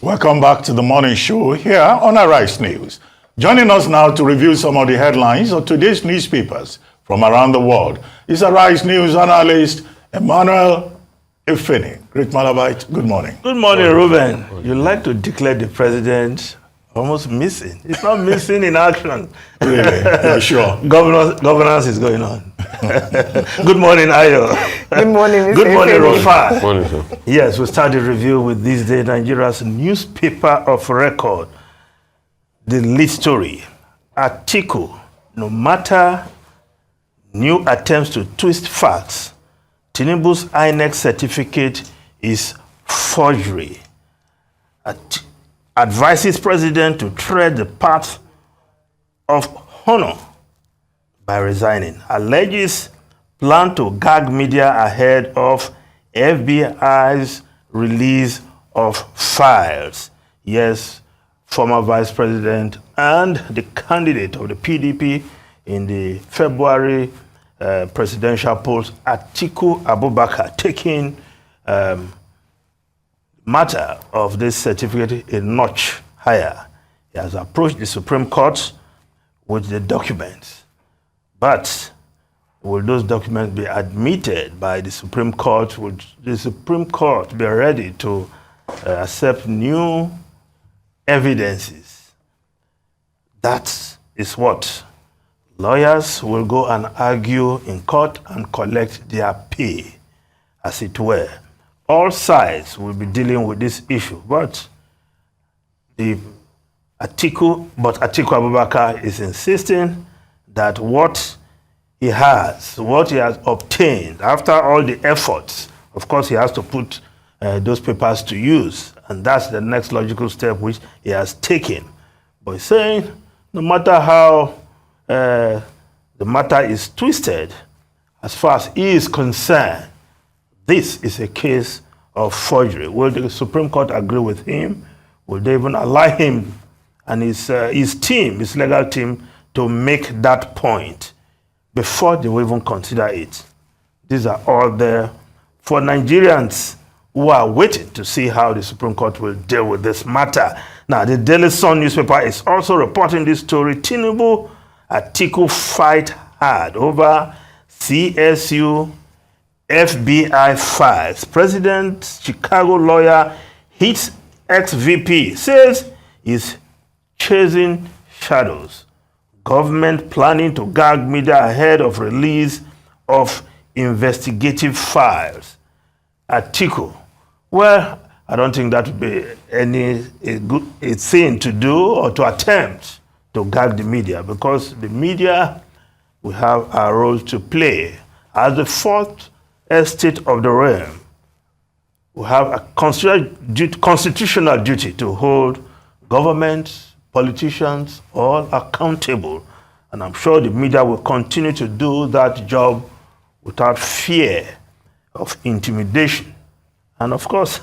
Welcome back to the morning show here on Arise News. Joining us now to review some of the headlines of today's newspapers from around the world is Arise News analyst Emmanuel Ifeni. Great Malabite, good morning. Good morning, Ruben. You like to declare the president almost missing. It's not missing in action. Really? You're sure? Governance is going on. Good morning, Ayo. Good morning, Mr. Good morning, Rofa. Good morning, sir. Yes, we start the review with this day Nigeria's newspaper of record. The lead story, Atiku, no matter new attempts to twist facts, Tinubu's INEC certificate is forgery. Advises president to tread the path of honor by resigning. Alleges plan to gag media ahead of FBI's release of files. Yes, former vice president and the candidate of the PDP in the February presidential polls, Atiku Abubakar, taking matter of this certificate a notch higher. He has approached the Supreme Court with the documents. But will those documents be admitted by the Supreme Court? Will the Supreme Court be ready to accept new evidences? That is what lawyers will go and argue in court and collect their pay, as it were. All sides will be dealing with this issue, but Atiku Abubakar is insisting that what he has obtained after all the efforts, of course, he has to put those papers to use, and that's the next logical step which he has taken. But he's saying, no matter how the matter is twisted, as far as he is concerned, this is a case of forgery. Will the Supreme Court agree with him? Will they even allow him and his legal team, to make that point before they will even consider it? These are all there for Nigerians who are waiting to see how the Supreme Court will deal with this matter. Now, the Daily Sun newspaper is also reporting this story. Tinubu, Atiku fight hard over CSU FBI files. President Chicago lawyer hits ex-VP, says he's chasing shadows. Government planning to gag media ahead of release of investigative files. Atiku, well, I don't think that would be a thing to do or to attempt to gag the media, because the media will have a role to play. As the fourth estate of the realm, we have a constitutional duty to hold government, politicians, all accountable. And I'm sure the media will continue to do that job without fear of intimidation. And of course,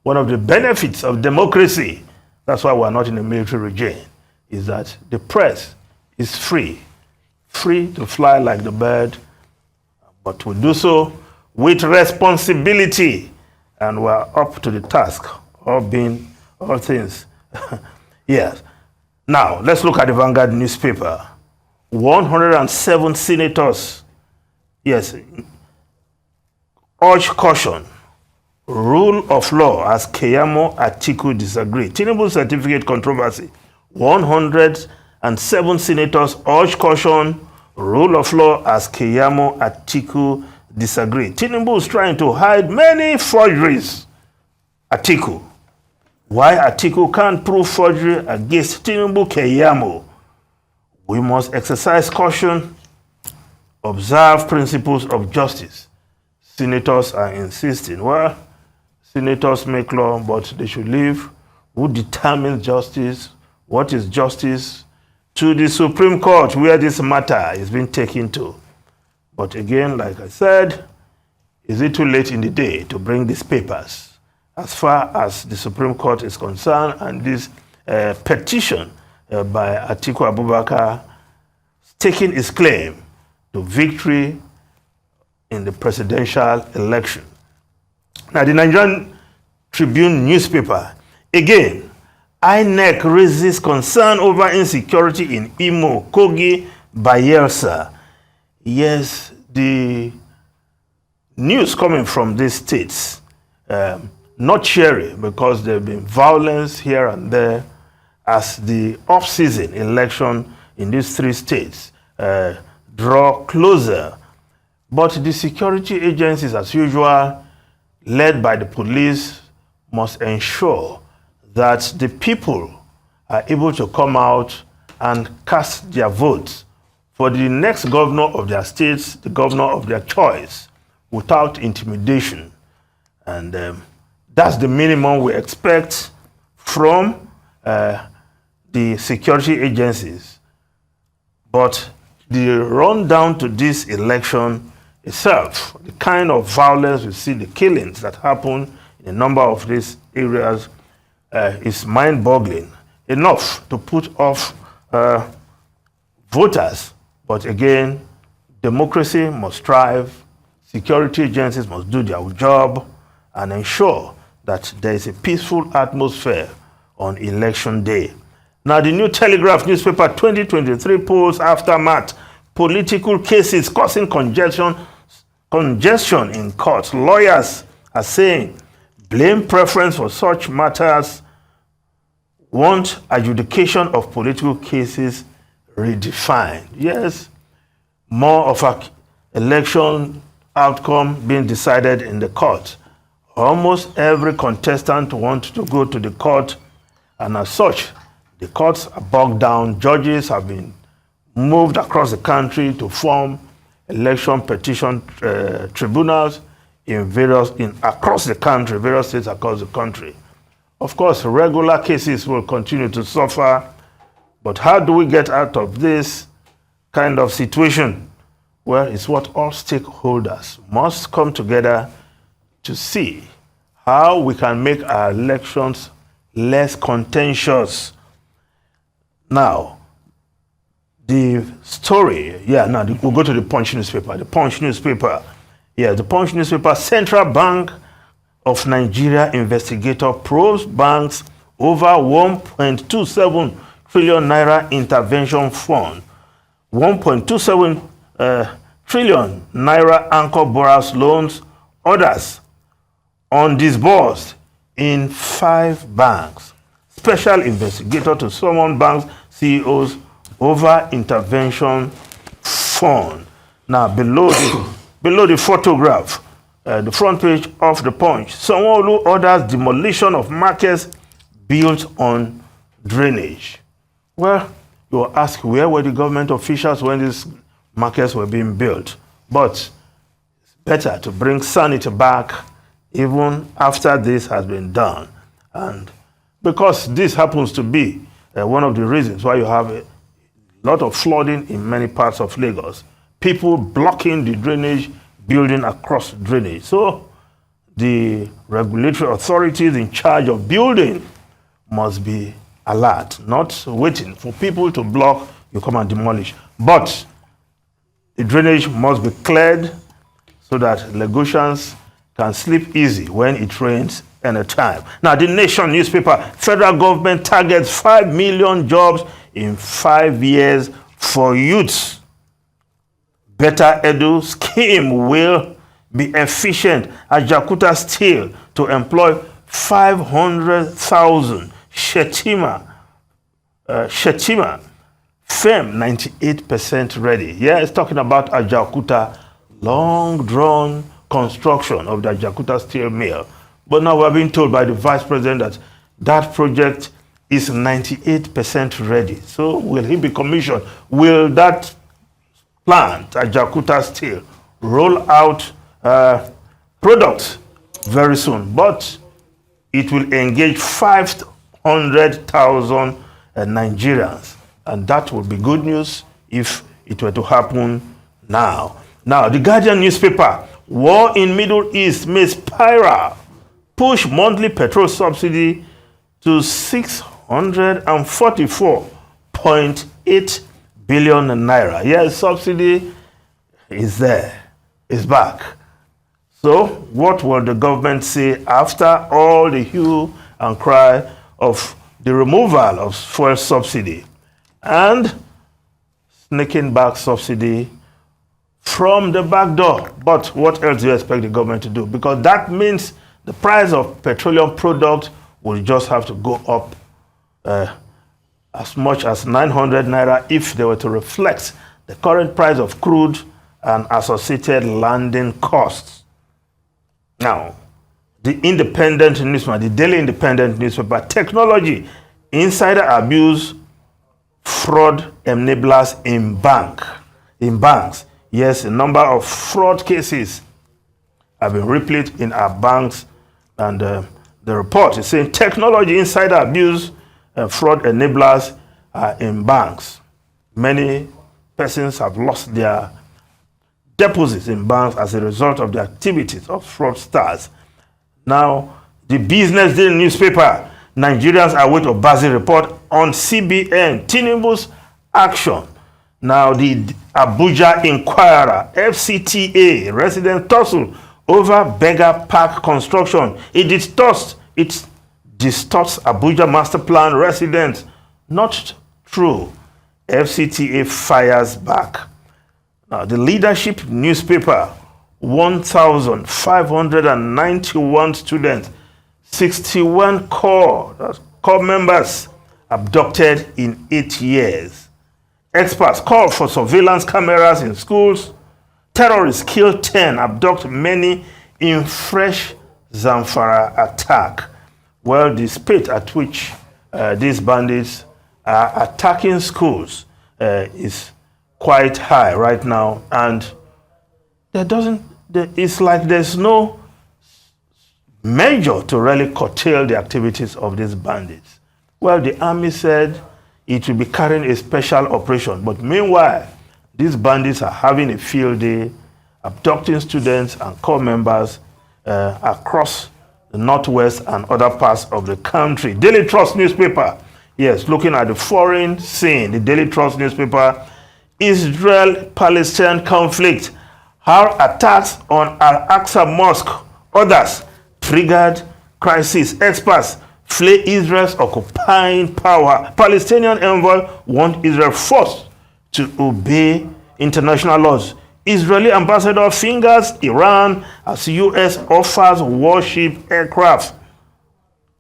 one of the benefits of democracy, that's why we're not in a military regime, is that the press is free to fly like the bird, but we do so with responsibility, and we're up to the task of being all things. Yes. Now, let's look at the Vanguard newspaper. 107 senators, yes, urge caution. Rule of law as Keyamo Atiku disagree. Tinubu certificate controversy. 107 senators urge caution. Rule of law as Keyamo Atiku disagree. Tinubu is trying to hide many forgeries. Atiku. Why Atiku can't prove forgery against Tinubu Keyamo? We must exercise caution, observe principles of justice. Senators are insisting. Well, senators make law, but they should leave who determines justice, what is justice, to the Supreme Court, where this matter is being taken to. But again, like I said, is it too late in the day to bring these papers? As far as the Supreme Court is concerned, and this petition by Atiku Abubakar taking his claim to victory in the presidential election. Now, the Nigerian Tribune newspaper Again, INEC raises concern over insecurity in Imo, Kogi, Bayelsa. Yes, the news coming from these states, not cheery, because there have been violence here and there as the off-season election in these three states draw closer. But the security agencies, as usual, led by the police, must ensure that the people are able to come out and cast their votes for the next governor of their states, the governor of their choice, without intimidation. And that's the minimum we expect from the security agencies. But the rundown to this election itself, the kind of violence we see, the killings that happen in a number of these areas is mind-boggling. Enough to put off voters. But again, democracy must thrive, security agencies must do their job and ensure that there is a peaceful atmosphere on election day. Now, the New Telegraph newspaper 2023 polls aftermath, political cases causing congestion in courts. Lawyers are saying blame preference for such matters, want adjudication of political cases redefined. Yes, more of an election outcome being decided in the court. Almost every contestant wants to go to the court, and as such, the courts are bogged down. Judges have been moved across the country to form election petition tribunals across the country, various states across the country. Of course, regular cases will continue to suffer, but how do we get out of this kind of situation? Well, it's what all stakeholders must come together to see how we can make our elections less contentious. Now, the story, now we'll go to the Punch newspaper. The Punch newspaper, the Punch newspaper, Central Bank of Nigeria investigator probes banks over 1.27 trillion naira intervention fund. 1.27 trillion naira anchor borrowers loans, others undisbursed in 5 banks. Special investigator to summon banks CEOs over intervention fund. Now, below the photograph, the front page of the Punch, Sanwo-Olu orders demolition of markets built on drainage. Well, you will ask, where were the government officials when these markets were being built? But it's better to bring sanity back even after this has been done. And because this happens to be one of the reasons why you have a lot of flooding in many parts of Lagos. People blocking the drainage, building across drainage. So the regulatory authorities in charge of building must be alert, not waiting for people to block, you come and demolish. But the drainage must be cleared so that Lagosians can sleep easy when it rains anytime. Now, the Nation newspaper, federal government targets 5 million jobs in 5 years for youths. Better Edu scheme will be efficient. Ajakuta Steel to employ 500,000. Shetima firm 98% ready. Yeah, it's talking about Ajakuta, long-drawn construction of the Ajakuta Steel Mill. But now we're being told by the Vice President that that project is 98% ready. So will he be commissioned? Will that plant, Ajakuta Steel, roll out products very soon? But it will engage 500,000 Nigerians. And that would be good news if it were to happen now. Now, the Guardian newspaper, war in Middle East may spiral, push monthly petrol subsidy to 644.8 billion naira. Yes, subsidy is there, is back. So what will the government say after all the hue and cry of the removal of fuel subsidy and sneaking back subsidy from the back door. But what else do you expect the government to do? Because that means the price of petroleum product will just have to go up as much as 900 naira if they were to reflect the current price of crude and associated landing costs. Now, the independent newspaper, the Daily Independent newspaper, technology, insider abuse, fraud enablers in banks. Yes, a number of fraud cases have been replete in our banks, and the report is saying technology, insider abuse, fraud enablers are in banks. Many persons have lost their deposits in banks as a result of the activities of fraudsters. Now, the Business Daily newspaper, Nigerians await a Bazi report on CBN, Tinubu's action. Now, the Abuja Inquirer, FCTA, resident tussle over beggar park construction. It distorts Abuja master plan residents. Not true. FCTA fires back. Now, the Leadership newspaper, 1,591 students, 61 core members abducted in 8 years. Experts call for surveillance cameras in schools. Terrorists kill 10, abduct many in fresh Zamfara attack. Well, the speed at which these bandits are attacking schools is quite high right now, and it's like there's no measure to really curtail the activities of these bandits. Well, the army said it will be carrying a special operation, but meanwhile, these bandits are having a field day, abducting students and corps members across the northwest and other parts of the country. Daily Trust newspaper, yes, looking at the foreign scene, the Daily Trust newspaper, Israel-Palestine conflict, how attacks on Al-Aqsa Mosque, others triggered crisis. Experts flee Israel's occupying power. Palestinian envoy want Israel forced to obey international laws. Israeli ambassador fingers Iran as U.S. offers warship aircraft.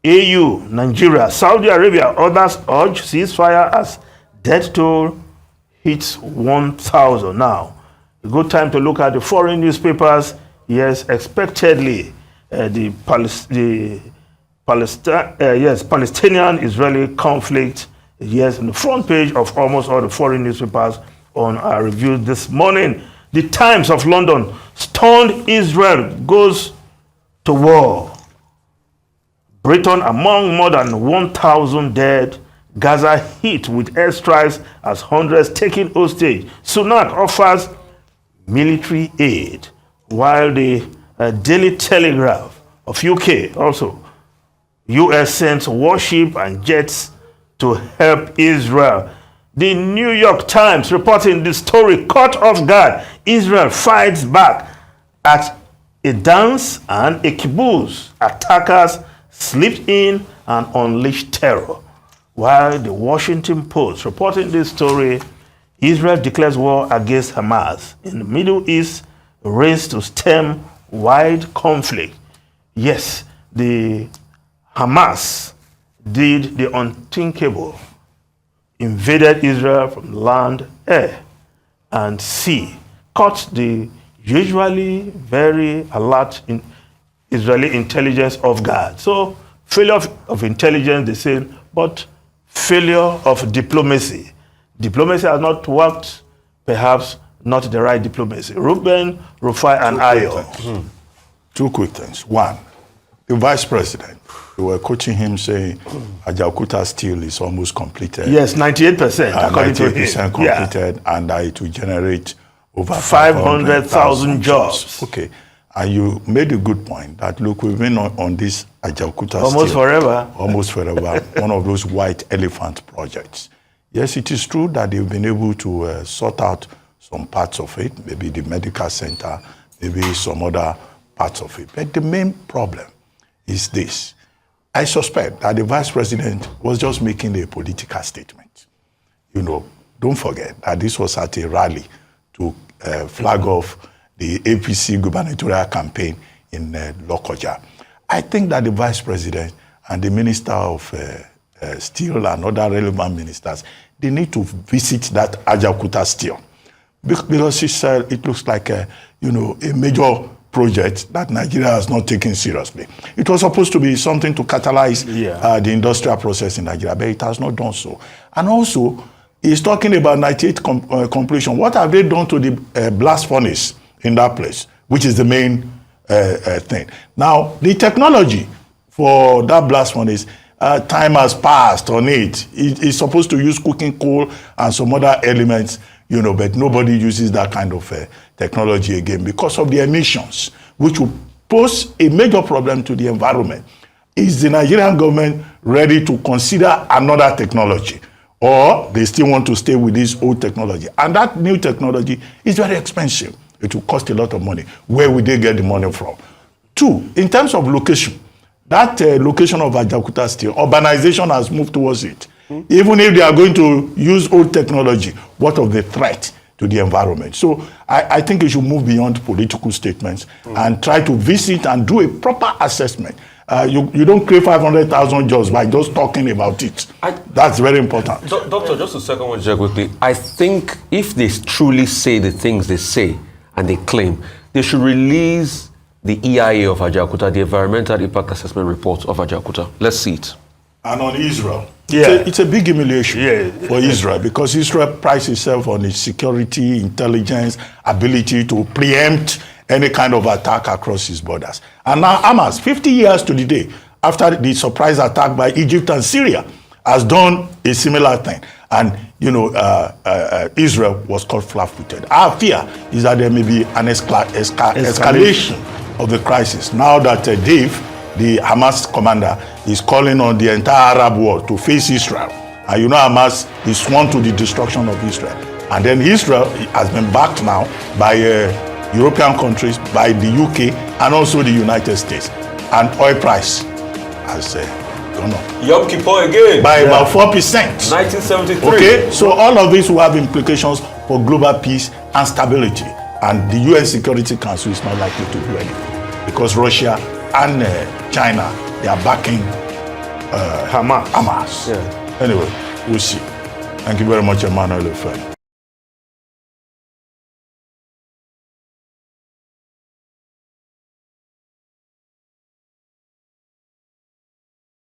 AU, Nigeria, Saudi Arabia, others urge ceasefire as death toll hits 1,000. Now, a good time to look at the foreign newspapers. Yes, expectedly, Palestinian-Israeli conflict. Yes, on the front page of almost all the foreign newspapers on our review this morning. The Times of London, stunned Israel goes to war. Britain among more than 1,000 dead. Gaza hit with airstrikes as hundreds taken hostage. Sunak offers military aid, while the Daily Telegraph of UK also, US sends warship and jets to help Israel. The New York Times reporting the story, caught off guard, Israel fights back at a dance and a kibbutz. Attackers slipped in and unleashed terror. While the Washington Post reporting this story, Israel declares war against Hamas. In the Middle East, race to stem wide conflict. Yes, the Hamas did the unthinkable, invaded Israel from land, air, and sea, caught the usually very alert Israeli intelligence off guard. So, failure of intelligence, they say, but failure of diplomacy. Diplomacy has not worked, perhaps not the right diplomacy. Ruben, Rufai, and Ayo. Two quick things. One, the vice president, we were quoting him saying Ajaokuta steel is almost completed. Yes, 98%. According to him. 98% completed, and it will generate over 500,000 jobs. Okay. And you made a good point that, look, we've been on this Ajaokuta almost steel, forever. Almost forever. One of those white elephant projects. Yes, it is true that they've been able to sort out some parts of it, maybe the medical center, maybe some other parts of it. But the main problem is this. I suspect that the vice president was just making a political statement. Don't forget that this was at a rally to flag off the APC gubernatorial campaign in Lokoja. I think that the vice president and the minister of steel and other relevant ministers, they need to visit that Ajaokuta steel because it looks like a major project that Nigeria has not taken seriously. It was supposed to be something to catalyze the industrial process in Nigeria, but it has not done so. And also, he's talking about 98 completion. What have they done to the blast furnace in that place, which is the main thing? Now, the technology for that blast furnace, time has passed on it. It's supposed to use cooking coal and some other elements, but nobody uses that kind of technology again because of the emissions, which will pose a major problem to the environment. Is the Nigerian government ready to consider another technology, or they still want to stay with this old technology? And that new technology is very expensive. It will cost a lot of money. Where will they get the money from? Two, in terms of location, that location of Ajaokuta Steel, urbanization has moved towards it. Even if they are going to use old technology, what of the threat to the environment? So I think it should move beyond political statements and try to visit and do a proper assessment. You don't create 500,000 jobs by just talking about it. That's very important. Doctor, just a second one, Jack, quickly. I think if they truly say the things they say and they claim, they should release the EIA of Ajaokuta, the Environmental Impact Assessment Report of Ajaokuta. Let's see it. And on Israel, it's a big humiliation for Israel, because Israel prides itself on its security, intelligence, ability to preempt any kind of attack across its borders. And now Hamas, 50 years to the day after the surprise attack by Egypt and Syria, has done a similar thing. And, Israel was caught flat-footed. Our fear is that there may be an escalation of the crisis. Now that Dave, the Hamas commander, is calling on the entire Arab world to face Israel. And Hamas is sworn to the destruction of Israel. And then Israel has been backed now by European countries, by the UK, and also the United States. And oil price has gone up. Yom Kippur again. By about 4%. 1973. Okay, so all of this will have implications for global peace and stability. And the UN Security Council is not likely to do anything, because Russia and China, they are backing Hamas. Yeah. Anyway, we'll see. Thank you very much, Emmanuel Efeanyi.